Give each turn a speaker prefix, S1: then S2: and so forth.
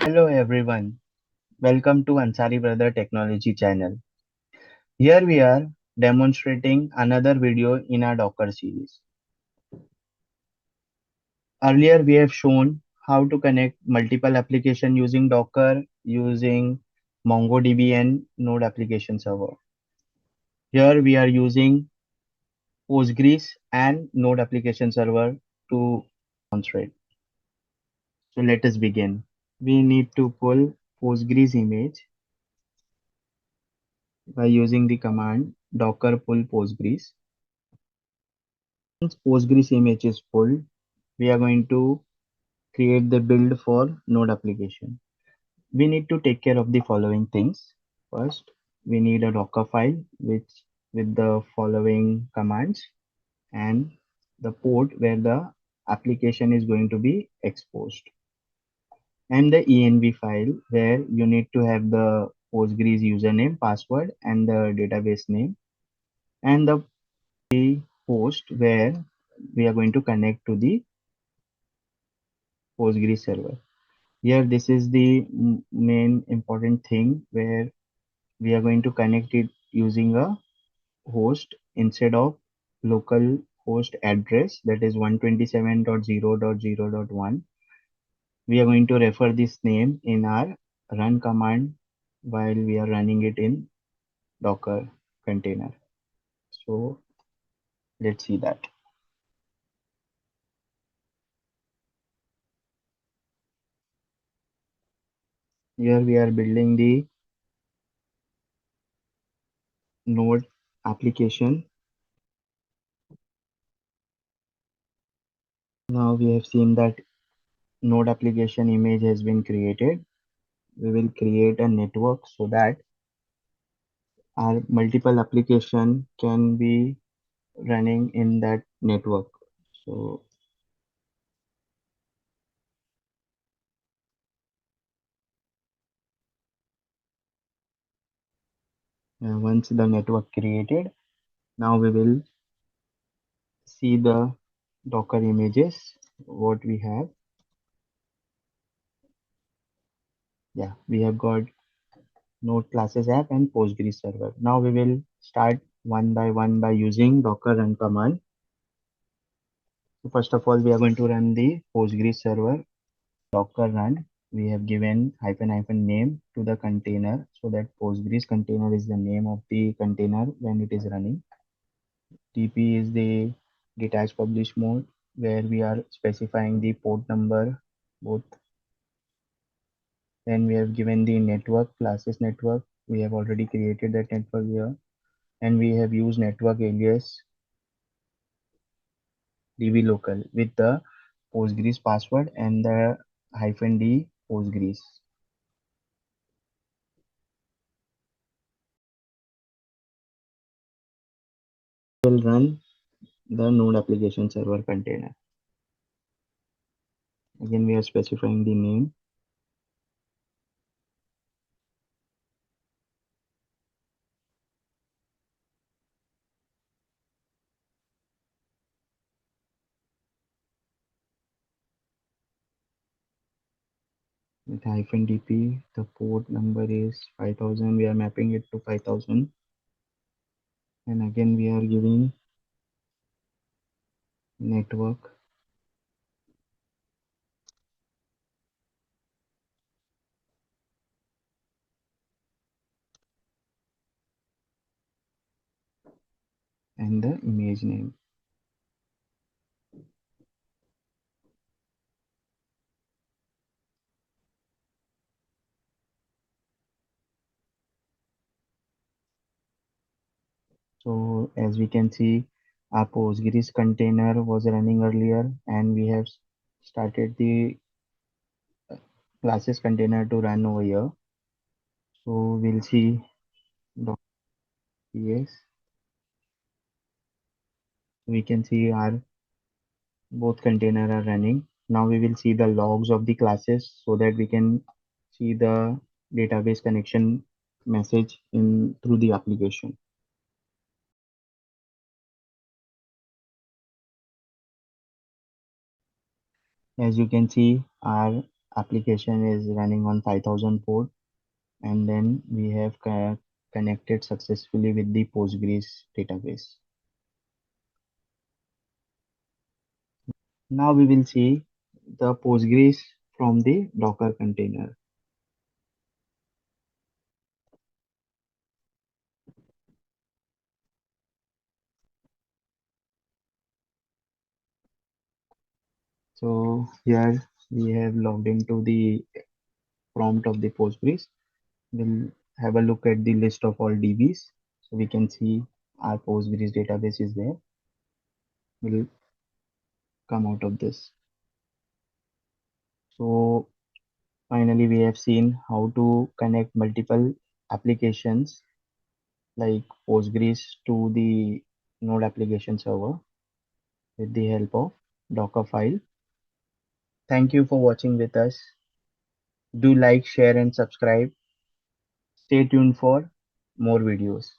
S1: Hello everyone, welcome to Ansari Brother Technology channel. Here we are demonstrating another video in our Docker series. Earlier we have shown how to connect multiple applications using Docker using MongoDB and Node application server. Here we are using Postgres and Node application server to demonstrate. So let us begin. We need to pull Postgres image by using the command docker pull postgres. Once Postgres image is pulled, we are going to create the build for node application. We need to take care of the following things. First, we need a Docker file which with the following commands and the port where the application is going to be exposed. And the env file where you need to have the Postgres username, password, and the database name, and the host where we are going to connect to the Postgres server. Here, this is the main important thing where we are going to connect it using a host instead of local host address, that is 127.0.0.1. We are going to refer this name in our run command while we are running it in Docker container. So let's see that. Here we are building the node application. Now we have seen that node application image has been created. We will create a network so that our multiple application can be running in that network. So once the network created, now we will see the Docker images, what we have. Yeah, we have got node classes app and Postgres server. Now we will start one by one by using Docker run command. So first of all, we are going to run the Postgres server. Docker run, we have given hyphen hyphen name to the container so that Postgres container is the name of the container when it is running. TP is the detached publish mode where we are specifying the port number both. Then we have given the network classes network. We have already created that network here, and we have used network-alias dblocal with the Postgres password and the -d Postgres. Will run the node application server container. Again, we are specifying the name. With -dp, the port number is 5000. We are mapping it to 5000. And again, we are giving network and the image name. So as we can see, our Postgres container was running earlier, and we have started the classes container to run over here. So we'll see .ps. We can see our both container are running. Now we will see the logs of the classes so that we can see the database connection message in through the application. As you can see, our application is running on 5000 port, and then we have connected successfully with the Postgres database. Now we will see the Postgres from the Docker container. So here we have logged into the prompt of the Postgres. We'll have a look at the list of all DBs. So we can see our Postgres database is there. We'll come out of this. So finally, we have seen how to connect multiple applications like Postgres to the Node application server with the help of Docker file. Thank you for watching with us. Do like, share, and subscribe. Stay tuned for more videos.